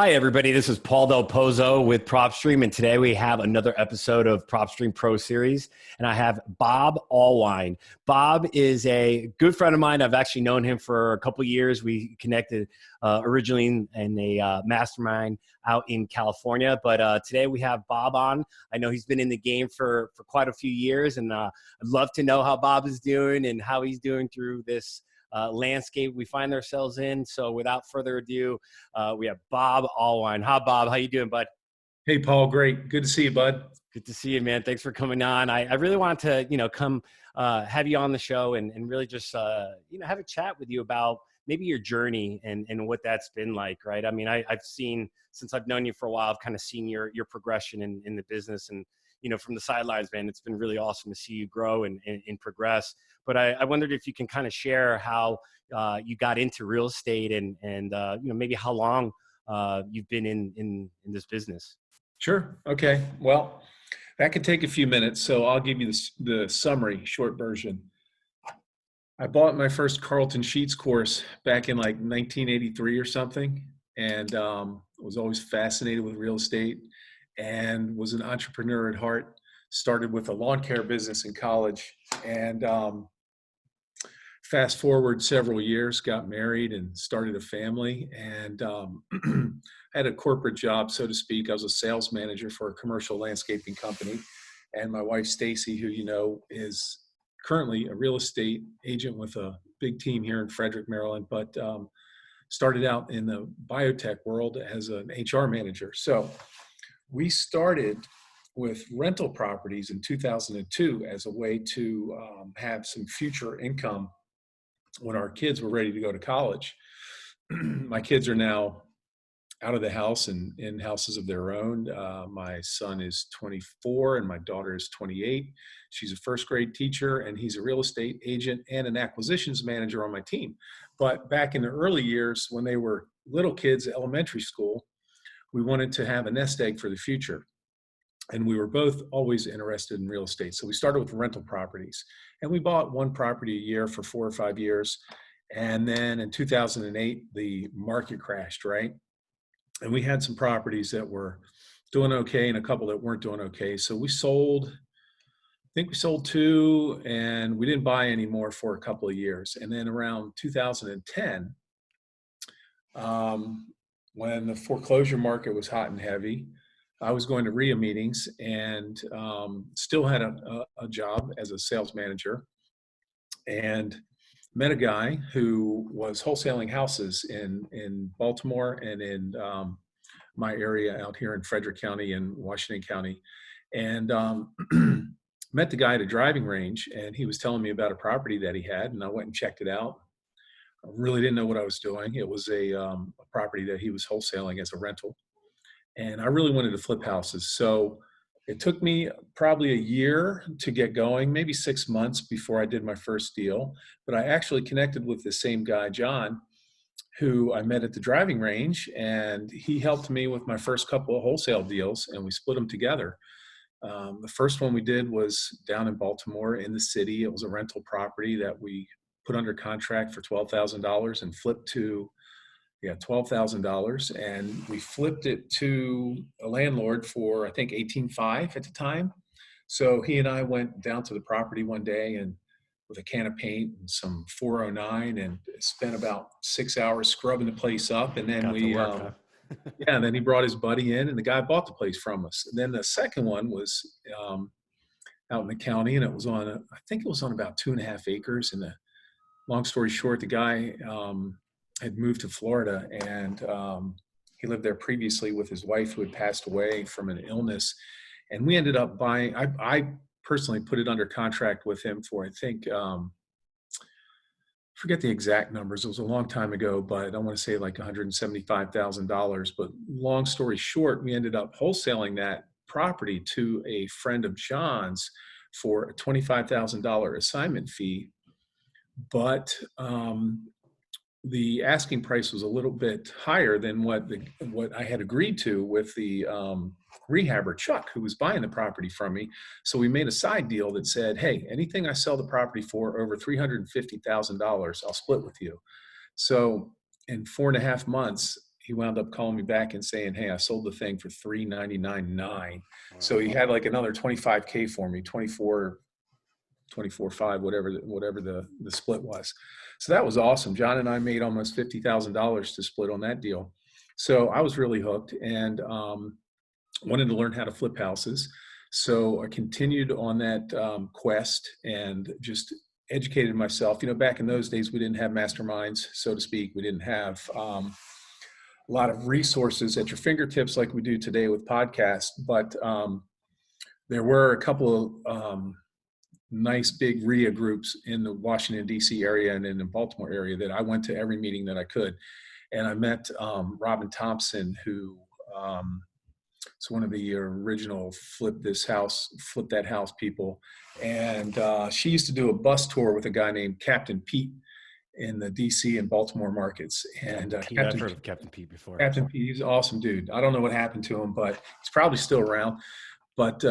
Hi, everybody. This is Paul Del Pozo with PropStream, and today we have another episode of PropStream Pro Series, and I have Bob Allwein. Bob is a good friend of mine. I've actually known him for a couple of years. We connected originally in a mastermind out in California, but today we have Bob on. I know he's been in the game for quite a few years, and I'd love to know how Bob is doing and how he's doing through this landscape we find ourselves in. So without further ado, we have Bob Allwein. Hi, Bob. How you doing, bud? Hey, Paul. Great. Good to see you, bud. Good to see you, man. Thanks for coming on. I really wanted to, come have you on the show and really just, have a chat with you about maybe your journey and what that's been like, right? I mean, I've seen, since I've known you for a while, I've kind of seen your progression in the business, and from the sidelines, man, it's been really awesome to see you grow and progress. But I wondered if you can kind of share how you got into real estate and maybe how long you've been in this business. Sure. Okay. Well, that could take a few minutes, so I'll give you the summary, short version. I bought my first Carlton Sheets course back in like 1983 or something, and was always fascinated with real estate and was an entrepreneur at heart. Started with a lawn care business in college, and fast forward several years, got married and started a family, and had a corporate job, so to speak. I was a sales manager for a commercial landscaping company, and my wife Stacy, who is currently a real estate agent with a big team here in Frederick, Maryland, but started out in the biotech world as an HR manager. So we started with rental properties in 2002 as a way to have some future income when our kids were ready to go to college. My kids are now out of the house and in houses of their own. My son is 24 and my daughter is 28. She's a first grade teacher, and he's a real estate agent and an acquisitions manager on my team. But back in the early years, when they were little kids at elementary school, we wanted to have a nest egg for the future. And we were both always interested in real estate. So we started with rental properties, and we bought one property a year for 4 or 5 years. And then in 2008, the market crashed, right? And we had some properties that were doing okay and a couple that weren't doing okay. So we sold, I think we sold two, and we didn't buy any more for a couple of years. And then around 2010, when the foreclosure market was hot and heavy, I was going to RIA meetings and still had a job as a sales manager, and met a guy who was wholesaling houses in Baltimore and in my area out here in Frederick County and Washington County. And met the guy at a driving range, and he was telling me about a property that he had, and I went and checked it out. I really didn't know what I was doing. It was a property that he was wholesaling as a rental. And I really wanted to flip houses. So it took me probably a year to get going, maybe 6 months before I did my first deal. But I actually connected with the same guy, John, who I met at the driving range, and he helped me with my first couple of wholesale deals, and we split them together. The first one we did was down in Baltimore in the city. It was a rental property that we put under contract for $12,000 and flipped to $12,000, and we flipped it to a landlord for, I think, 18.5 at the time. So he and I went down to the property one day and with a can of paint and some 409, and spent about 6 hours scrubbing the place up. And then and then he brought his buddy in, and the guy bought the place from us. And then the second one was out in the county, and it was on, I think it was on about 2.5 acres. And long story short, the guy had moved to Florida, and he lived there previously with his wife, who had passed away from an illness. And we ended up buying, I personally put it under contract with him for, I think, forget the exact numbers. It was a long time ago, but I want to say like $175,000. But long story short, we ended up wholesaling that property to a friend of John's for a $25,000 assignment fee. But the asking price was a little bit higher than what I had agreed to with the rehabber, Chuck, who was buying the property from me. So we made a side deal that said, hey, anything I sell the property for over $350,000, I'll split with you. So in 4.5 months, he wound up calling me back and saying, "Hey, I sold the thing for $399,900." Wow. So he had like another 25K for me, 24.5, whatever the split was. So that was awesome. John and I made almost $50,000 to split on that deal. So I was really hooked and wanted to learn how to flip houses. So I continued on that quest and just educated myself. You know, back in those days, we didn't have masterminds, so to speak. We didn't have a lot of resources at your fingertips like we do today with podcasts. But there were a couple of nice big RIA groups in the Washington, D.C. area and in the Baltimore area that I went to every meeting that I could. And I met Robin Thompson, who is one of the original flip that house people. And she used to do a bus tour with a guy named Captain Pete in the DC and Baltimore markets. And Pete, I've heard of Captain Pete before. Captain Pete, he's an awesome dude. I don't know what happened to him, but he's probably still around. But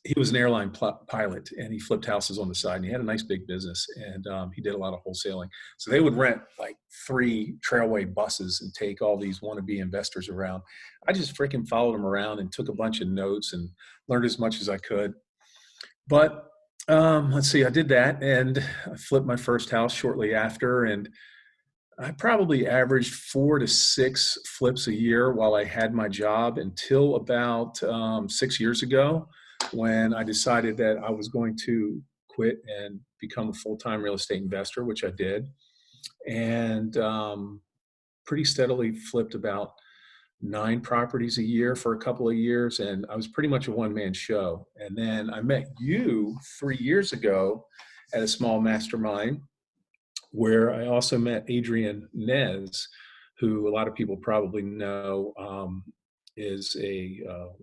he was an airline pilot, and he flipped houses on the side, and he had a nice big business, and he did a lot of wholesaling. So they would rent like 3 Trailway buses and take all these wannabe investors around. I just freaking followed them around and took a bunch of notes and learned as much as I could. But let's see, I did that, and I flipped my first house shortly after, and I probably averaged 4 to 6 flips a year while I had my job until about 6 years ago, when I decided that I was going to quit and become a full-time real estate investor, which I did, and pretty steadily flipped about 9 properties a year for a couple of years, and I was pretty much a one-man show. And then I met you 3 years ago at a small mastermind, where I also met Adrian Nez, who a lot of people probably know is a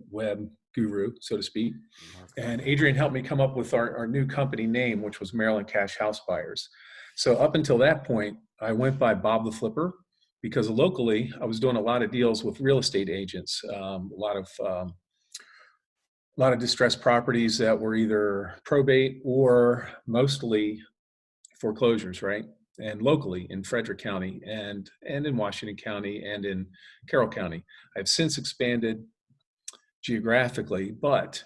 web guru, so to speak. And Adrian helped me come up with our new company name, which was Maryland Cash House Buyers. So up until that point, I went by Bob the Flipper, because locally I was doing a lot of deals with real estate agents, a lot of distressed properties that were either probate or mostly foreclosures, right? And locally in Frederick County and in Washington County and in Carroll County. I've since expanded geographically, but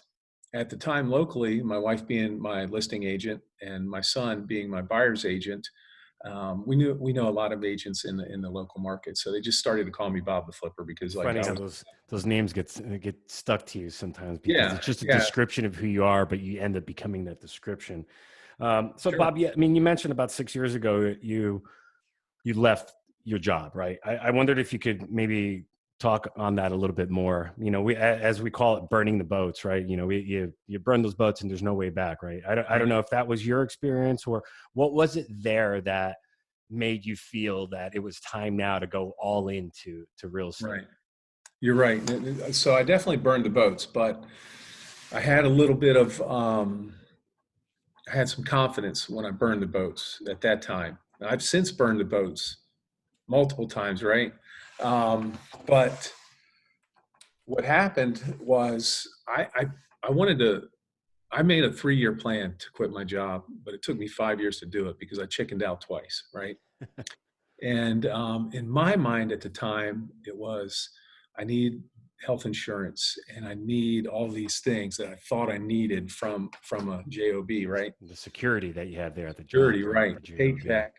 at the time locally, my wife being my listing agent and my son being my buyer's agent, we know a lot of agents in the local market. So they just started to call me Bob the Flipper, because Funny how those names get stuck to you sometimes, because it's just a description of who you are, but you end up becoming that description. So sure. Bob, I mean, you mentioned about 6 years ago you left your job, right? I wondered if you could maybe talk on that a little bit more. You know, as we call it, burning the boats, right? You know, you burn those boats and there's no way back, right? I don't know if that was your experience, or what was it there that made you feel that it was time now to go all into real estate? Right. You're right. So I definitely burned the boats, but I had a little bit of I had some confidence when I burned the boats at that time. I've since burned the boats multiple times, right? But what happened was I made a 3-year plan to quit my job, but it took me 5 years to do it because I chickened out twice, right? And in my mind at the time, it was, I need health insurance and I need all these things that I thought I needed from a job, right? The security that you had there at the security, job, right? Paycheck.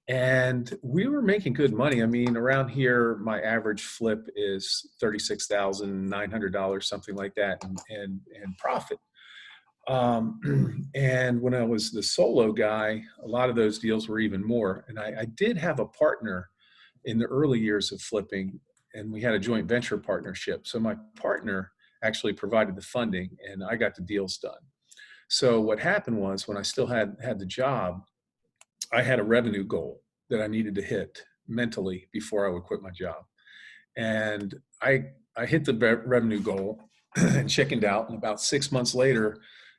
And we were making good money. I mean, around here, my average flip is $36,900, something like that, and profit. And when I was the solo guy, a lot of those deals were even more. And I did have a partner in the early years of flipping, and we had a joint venture partnership. So my partner actually provided the funding and I got the deals done. So what happened was, when I still had the job, I had a revenue goal that I needed to hit mentally before I would quit my job. And I hit the revenue goal and chickened out. And about 6 months later,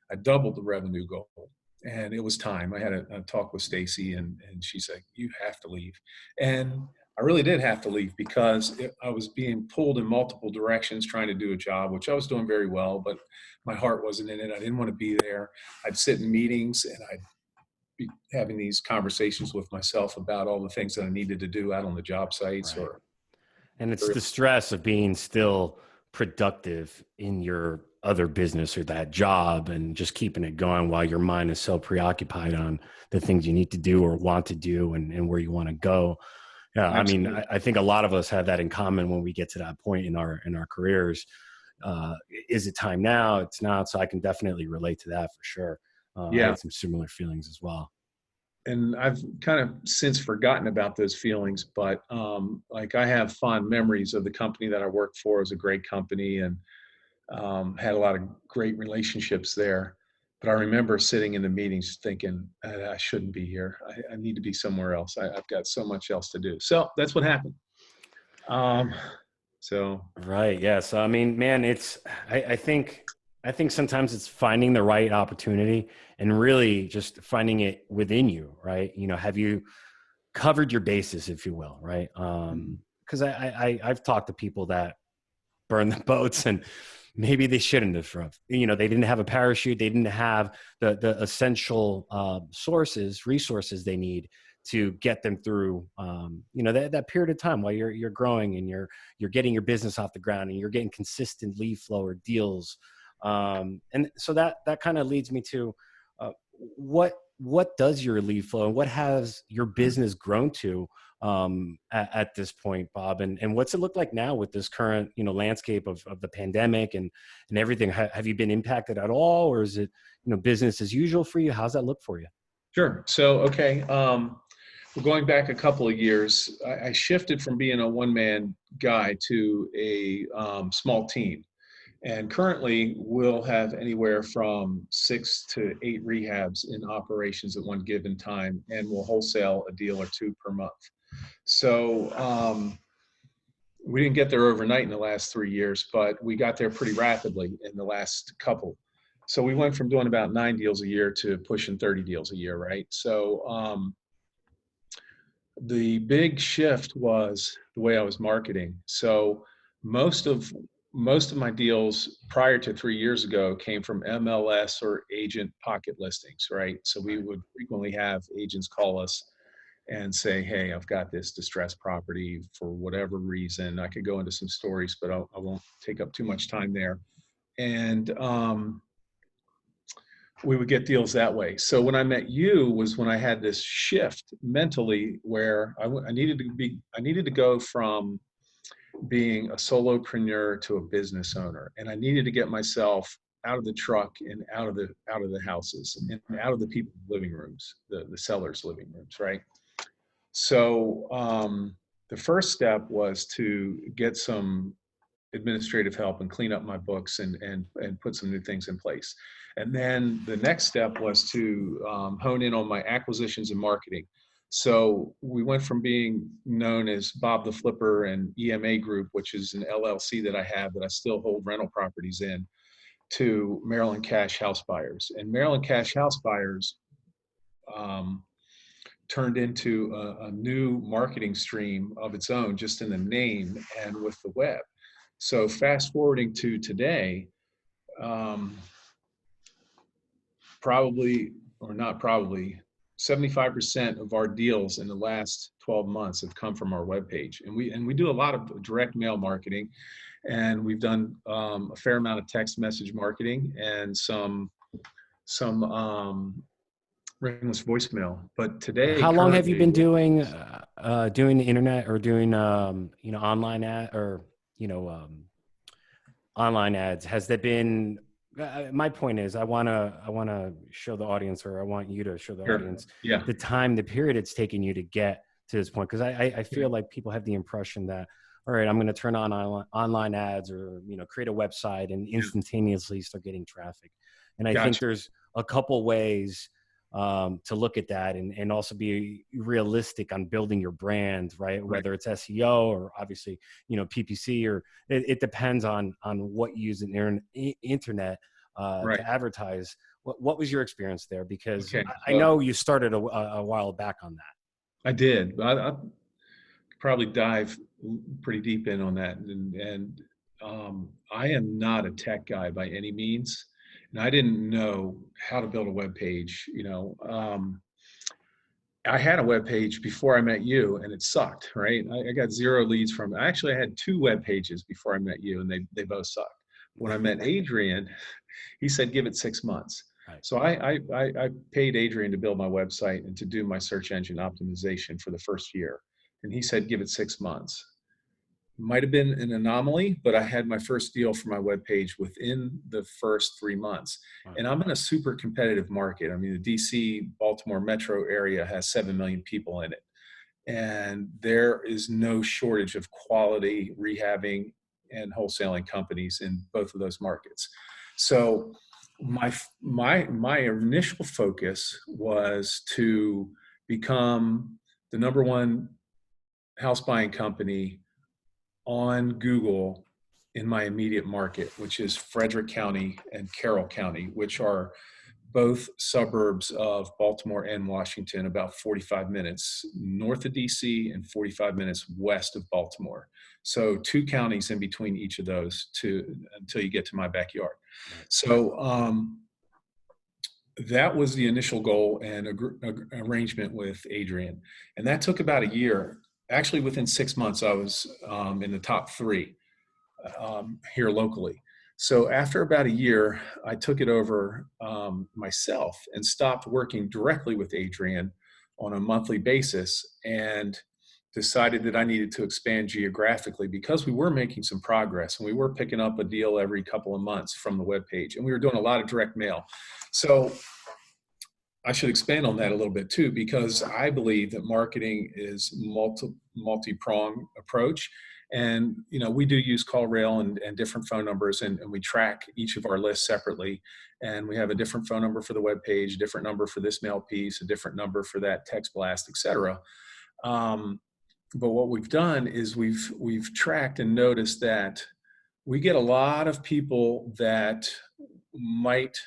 I doubled the revenue goal. And it was time. I had a talk with Stacy, and she said, "You have to leave." And I really did have to leave, because I was being pulled in multiple directions trying to do a job, which I was doing very well, but my heart wasn't in it. I didn't want to be there. I'd sit in meetings and I'd be having these conversations with myself about all the things that I needed to do out on the job sites, right, or And it's the stress of being still productive in your other business or that job and just keeping it going while your mind is so preoccupied on the things you need to do or want to do and where you want to go. Yeah, I mean, Absolutely. I think a lot of us have that in common when we get to that point in our careers. Is it time now? It's not. So I can definitely relate to that for sure. I Yeah. had some similar feelings as well. And I've kind of since forgotten about those feelings, but like I have fond memories of the company that I worked for. It was a great company and had a lot of great relationships there. But I remember sitting in the meetings thinking, I shouldn't be here. I need to be somewhere else. I've got so much else to do. So that's what happened. Um, so Right. Yeah. So I mean, man, I think sometimes it's finding the right opportunity and really just finding it within you, right? Have you covered your bases, if you will, right? Because I've talked to people that burn the boats and maybe they shouldn't have. They didn't have a parachute. They didn't have the essential resources they need to get them through that period of time while you're growing and you're getting your business off the ground and you're getting consistent lead flow or deals. And so that kind of leads me to what does your lead flow and what has your business grown to at this point, Bob? And what's it look like now with this current, landscape of the pandemic and everything? Have you been impacted at all, or is it, business as usual for you? How's that look for you? sure. So okay. We're going back a couple of years. I shifted from being a one-man guy to a small team. And currently, we'll have anywhere from 6 to 8 rehabs in operations at one given time, and we'll wholesale a deal or two per month. So we didn't get there overnight in the last 3 years, but we got there pretty rapidly in the last couple. So we went from doing about 9 deals a year to pushing 30 deals a year, right? So the big shift was the way I was marketing. So most of most of my deals prior to 3 years ago came from MLS or agent pocket listings, right? So we Right. would frequently have agents call us and say, "Hey, I've got this distressed property for whatever reason." I could go into some stories, but I won't take up too much time there. And we would get deals that way. So when I met you was when I had this shift mentally where I needed to go from being a solopreneur to a business owner, and I needed to get myself out of the truck and out of the houses and out of the people's living rooms, the sellers' living rooms, right? So the first step was to get some administrative help and clean up my books and put some new things in place. And then the next step was to hone in on my acquisitions and marketing. So we went from being known as Bob the Flipper and EMA Group, which is an LLC that I have that I still hold rental properties in, to Maryland Cash House Buyers. And Maryland Cash House Buyers um, turned into a new marketing stream of its own, just in the name and with the web. So fast forwarding to today, um, probably or not probably, 75% of our deals in the last 12 months have come from our webpage, and we do a lot of direct mail marketing, and we've done a fair amount of text message marketing and some ringless voicemail. But today, How long have you currently, been doing the internet or doing online ad or you know online ads? Has there been my point is I want to show the audience, or I want you to show the sure, audience yeah, the period it's taken you to get to this point, because I yeah, feel like people have the impression that, all right, I'm going to turn on online ads or create a website and yeah, instantaneously start getting traffic. And I think gotcha, there's a couple ways to look at that and also be realistic on building your brand, right? right, Whether it's SEO or obviously, PPC, or it depends on what you use in internet right. to advertise. What was your experience there? Because Okay, I so know you started a while back on that. I did. I probably dive pretty deep in on that. And I am not a tech guy by any means, and I didn't know how to build a web page. I had a web page before I met you, and it sucked, right? I got 0 leads from. Actually, I had 2 web pages before I met you, and they both sucked. When I met Adrian, he said give it 6 months. Right. So I paid Adrian to build my website and to do my search engine optimization for the first year, and he said give it 6 months. Might have been an anomaly, but I had my first deal for my webpage within the first 3 months. Wow. And I'm in a super competitive market. I mean, the DC, Baltimore metro area has 7 million people in it. And there is no shortage of quality rehabbing and wholesaling companies in both of those markets. So my initial focus was to become the number one house buying company on Google in my immediate market, which is Frederick County and Carroll County, which are both suburbs of Baltimore and Washington, about 45 minutes north of DC and 45 minutes west of Baltimore. So 2 counties in between each of those until you get to my backyard. Right. So that was the initial goal and arrangement with Adrian. And that took about a year. Actually, within 6 months, I was in the top 3 here locally. So after about a year, I took it over myself and stopped working directly with Adrian on a monthly basis and decided that I needed to expand geographically because we were making some progress and we were picking up a deal every couple of months from the webpage, and we were doing a lot of direct mail. So I should expand on that a little bit too, because I believe that marketing is multi-pronged approach. And, we do use CallRail and different phone numbers, and we track each of our lists separately. And we have a different phone number for the web page, a different number for this mail piece, a different number for that text blast, et cetera. But what we've done is we've tracked and noticed that we get a lot of people that might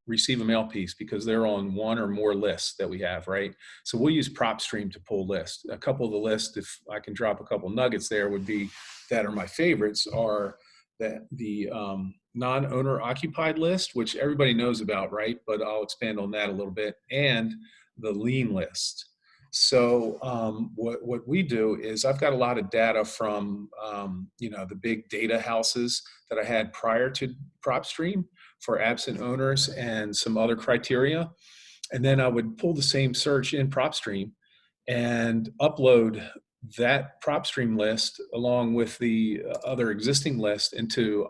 receive a mail piece because they're on one or more lists that we have, right? So we'll use PropStream to pull lists. A couple of the lists, if I can drop a couple nuggets there, would be that are my favorites are the non-owner occupied list, which everybody knows about, right? But I'll expand on that a little bit, and the lien list. So what we do is I've got a lot of data from the big data houses that I had prior to PropStream for absent owners and some other criteria. And then I would pull the same search in PropStream and upload that PropStream list along with the other existing list into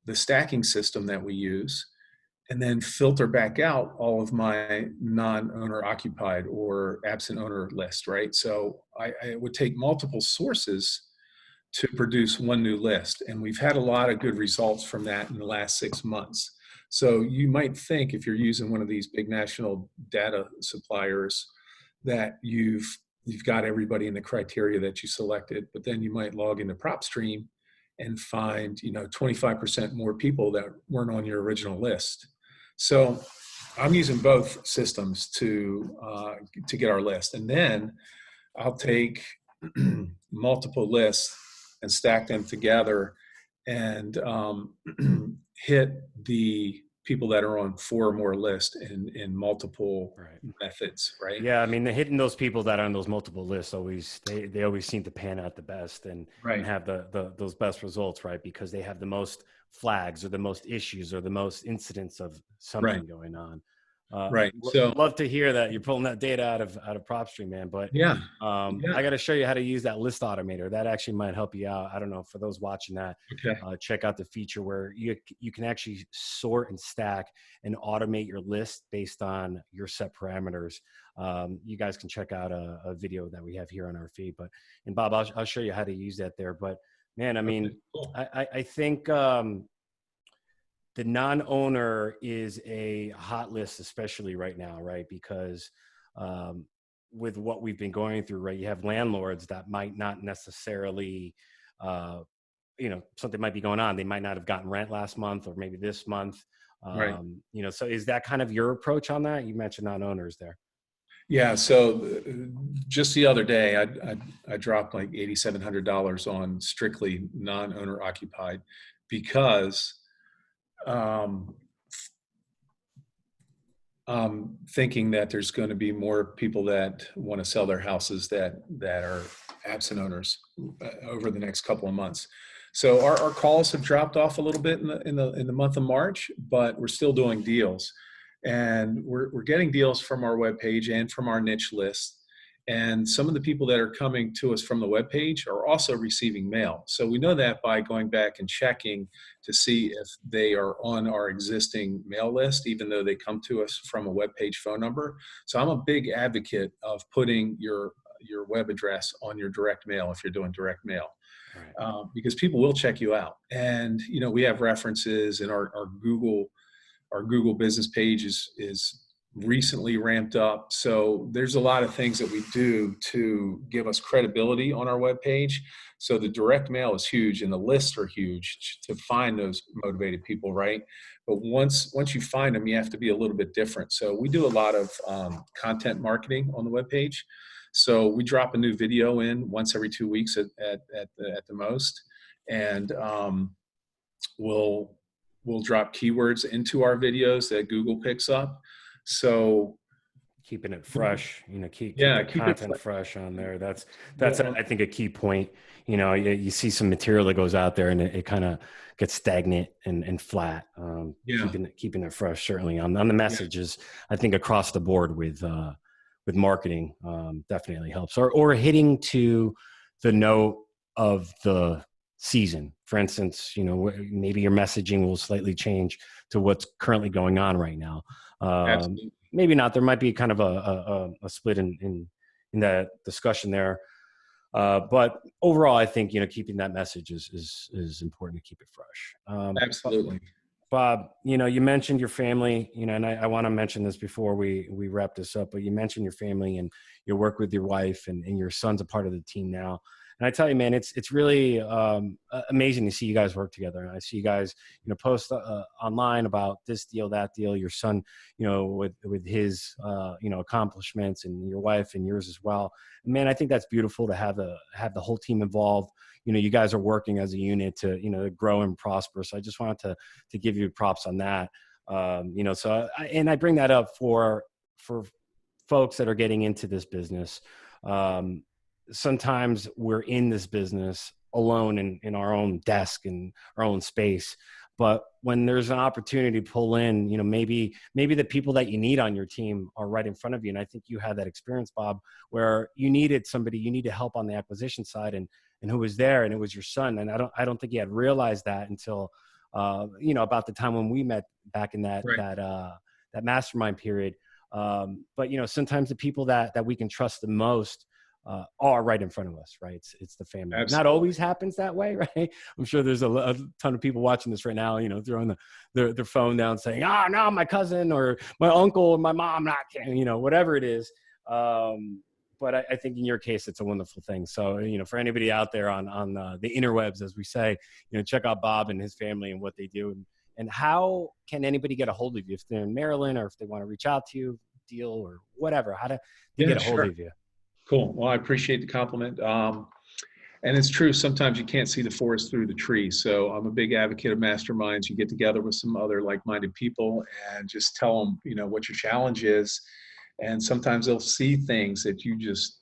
the stacking system that we use, and then filter back out all of my non-owner occupied or absent owner list, right? So I would take multiple sources to produce one new list. And we've had a lot of good results from that in the last 6 months. So you might think if you're using one of these big national data suppliers that you've got everybody in the criteria that you selected, but then you might log into PropStream and find 25% more people that weren't on your original list. So I'm using both systems to get our list, and then I'll take multiple lists and stack them together and hit the people that are on 4 or more lists in multiple methods, right? Yeah, I mean, hitting those people that are on those multiple lists they always seem to pan out the best and have those best results, right? Because they have the most flags or the most issues or the most incidents of something going on. Right. So love to hear that you're pulling that data out of PropStream, man. But I got to show you how to use that list automator. That actually might help you out. I don't know, for those watching that, check out the feature where you can actually sort and stack and automate your list based on your set parameters. You guys can check out a video that we have here on our feed. And Bob, I'll show you how to use that there. But man, I mean, cool. I think the non-owner is a hot list, especially right now, right? Because with what we've been going through, right, you have landlords that might not necessarily, something might be going on. They might not have gotten rent last month or maybe this month. So is that kind of your approach on that? You mentioned non-owners there. Yeah. So just the other day, I dropped like $8,700 on strictly non-owner occupied because thinking that there's going to be more people that want to sell their houses that are absent owners over the next couple of months. So our calls have dropped off a little bit in the month of March, but we're still doing deals, and we're getting deals from our webpage and from our niche list. And some of the people that are coming to us from the webpage are also receiving mail. So we know that by going back and checking to see if they are on our existing mail list, even though they come to us from a webpage phone number. So I'm a big advocate of putting your web address on your direct mail if you're doing direct mail, Right. because people will check you out. And we have references in our Google business page is recently ramped up. So there's a lot of things that we do to give us credibility on our webpage. So the direct mail is huge and the lists are huge to find those motivated people, right? But once you find them, you have to be a little bit different. So we do a lot of content marketing on the webpage. So we drop a new video in once every 2 weeks at the most. And we'll drop keywords into our videos that Google picks up. So Keeping it fresh, keep yeah, the keep it content fresh on there. That's yeah, I think a key point. You see some material that goes out there and it kind of gets stagnant and flat. yeah, Keeping it fresh, certainly on the yeah, messages, I think across the board with marketing, definitely helps, or hitting to the note of the season. For instance, maybe your messaging will slightly change to what's currently going on right now. absolutely. Maybe not. There might be kind of a split in that discussion there. But overall, I think keeping that message is important to keep it fresh. Absolutely. Bob, you mentioned your family, and I want to mention this before we wrap this up, but you mentioned your family and your work with your wife and your son's a part of the team now. And I tell you, man, it's really amazing to see you guys work together. And I see you guys, post online about this deal, that deal, your son, with his, accomplishments, and your wife and yours as well. And man, I think that's beautiful to have the whole team involved. You guys are working as a unit to, grow and prosper. So I just wanted to give you props on that. And I bring that up for folks that are getting into this business. Sometimes we're in this business alone in our own desk and our own space. But when there's an opportunity to pull in, maybe the people that you need on your team are right in front of you. And I think you had that experience, Bob, where you needed help on the acquisition side, and who was there, and it was your son. And I don't think you had realized that until about the time when we met back in that Right. that mastermind period. But sometimes the people that we can trust the most are right in front of us, right? It's the family. Not Absolutely. always happens that way, right? I'm sure there's a ton of people watching this right now, throwing their phone down saying, no, my cousin or my uncle or my mom, not, whatever it is. But I think in your case, it's a wonderful thing. So, for anybody out there on the interwebs, as we say, check out Bob and his family and what they do. And how can anybody get a hold of you if they're in Maryland, or if they want to reach out to you, deal or whatever? How do they Yeah, get a hold sure. of you? Cool. Well, I appreciate the compliment. And it's true, sometimes you can't see the forest through the trees. So I'm a big advocate of masterminds. You get together with some other like-minded people and just tell them, what your challenge is. And sometimes they'll see things that you just,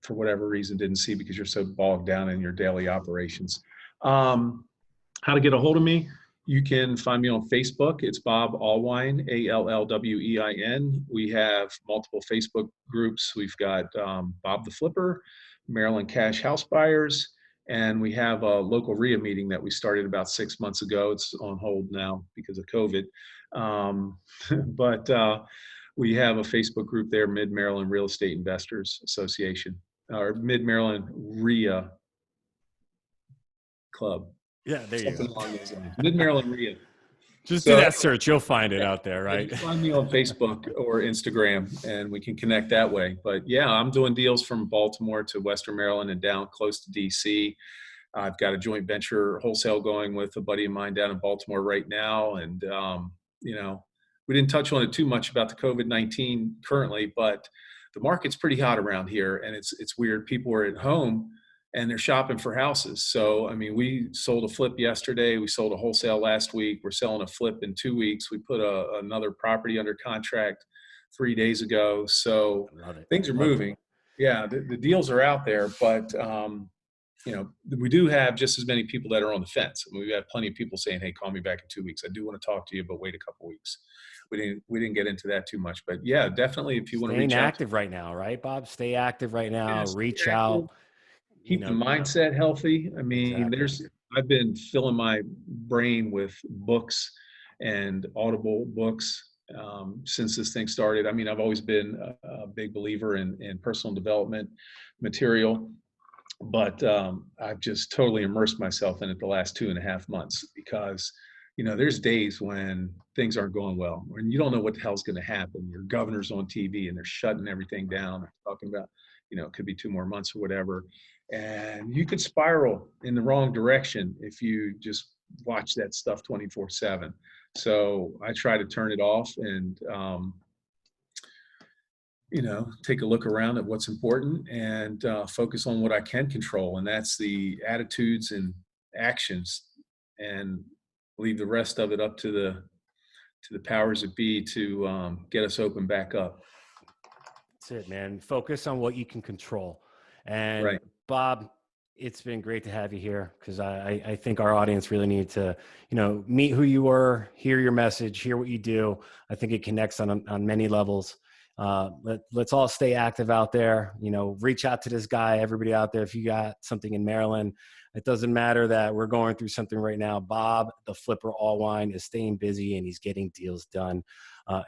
for whatever reason, didn't see because you're so bogged down in your daily operations. How to get a hold of me? You can find me on Facebook. It's Bob Allwein, Allwein. We have multiple Facebook groups. We've got Bob the Flipper, Maryland Cash House Buyers, and we have a local RIA meeting that we started about 6 months ago. It's on hold now because of COVID. But we have a Facebook group there, Mid-Maryland Real Estate Investors Association, or Mid-Maryland RIA Club. Yeah, there you Something go. along those lines. Mid-Maryland RIA. Just do So that search. You'll find it out there, yeah, right? just find me on Facebook or Instagram and we can connect that way. But yeah, I'm doing deals from Baltimore to Western Maryland and down close to DC. I've got a joint venture wholesale going with a buddy of mine down in Baltimore right now. And, we didn't touch on it too much about the COVID-19 currently, but the market's pretty hot around here. And it's weird. People are at home and they're shopping for houses. So, I mean, we sold a flip yesterday. We sold a wholesale last week. We're selling a flip in 2 weeks. We put another property under contract 3 days ago. So I love it. things are Love it. moving. Yeah, the deals are out there, but we do have just as many people that are on the fence. I mean, we have plenty of people saying, "Hey, call me back in 2 weeks. I do want to talk to you, but wait a couple weeks." We didn't get into that too much, but yeah, definitely if you want to Staying reach out to active right now, right, Bob? Stay active right now. us, Reach active, out. You keep the know, mindset healthy. I mean, exactly. I've been filling my brain with books and Audible books since this thing started. I mean, I've always been a big believer in personal development material, but I've just totally immersed myself in it the last 2.5 months because, there's days when things aren't going well, when you don't know what the hell's going to happen. Your governor's on TV and they're shutting everything down. They're talking about, it could be 2 more months or whatever. And you could spiral in the wrong direction if you just watch that stuff 24/7. So I try to turn it off and, take a look around at what's important and focus on what I can control. And that's the attitudes and actions, and leave the rest of it up to the powers that be to get us open back up. That's it, man. Focus on what you can control. And Right. Bob, it's been great to have you here because I think our audience really need to, meet who you were, hear your message, hear what you do. I think it connects on many levels. Let's all stay active out there. Reach out to this guy, everybody out there. If you got something in Maryland, it doesn't matter that we're going through something right now. Bob, the Flipper Allwein, is staying busy and he's getting deals done.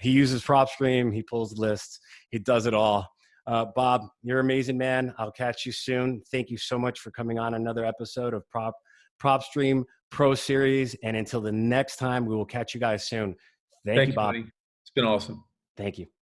He uses PropStream. He pulls lists. He does it all. Bob, you're amazing, man. I'll catch you soon. Thank you so much for coming on another episode of PropStream Pro Series. And until the next time, we will catch you guys soon. Thank you, Thank you, Bob. buddy. It's been awesome. Thank you.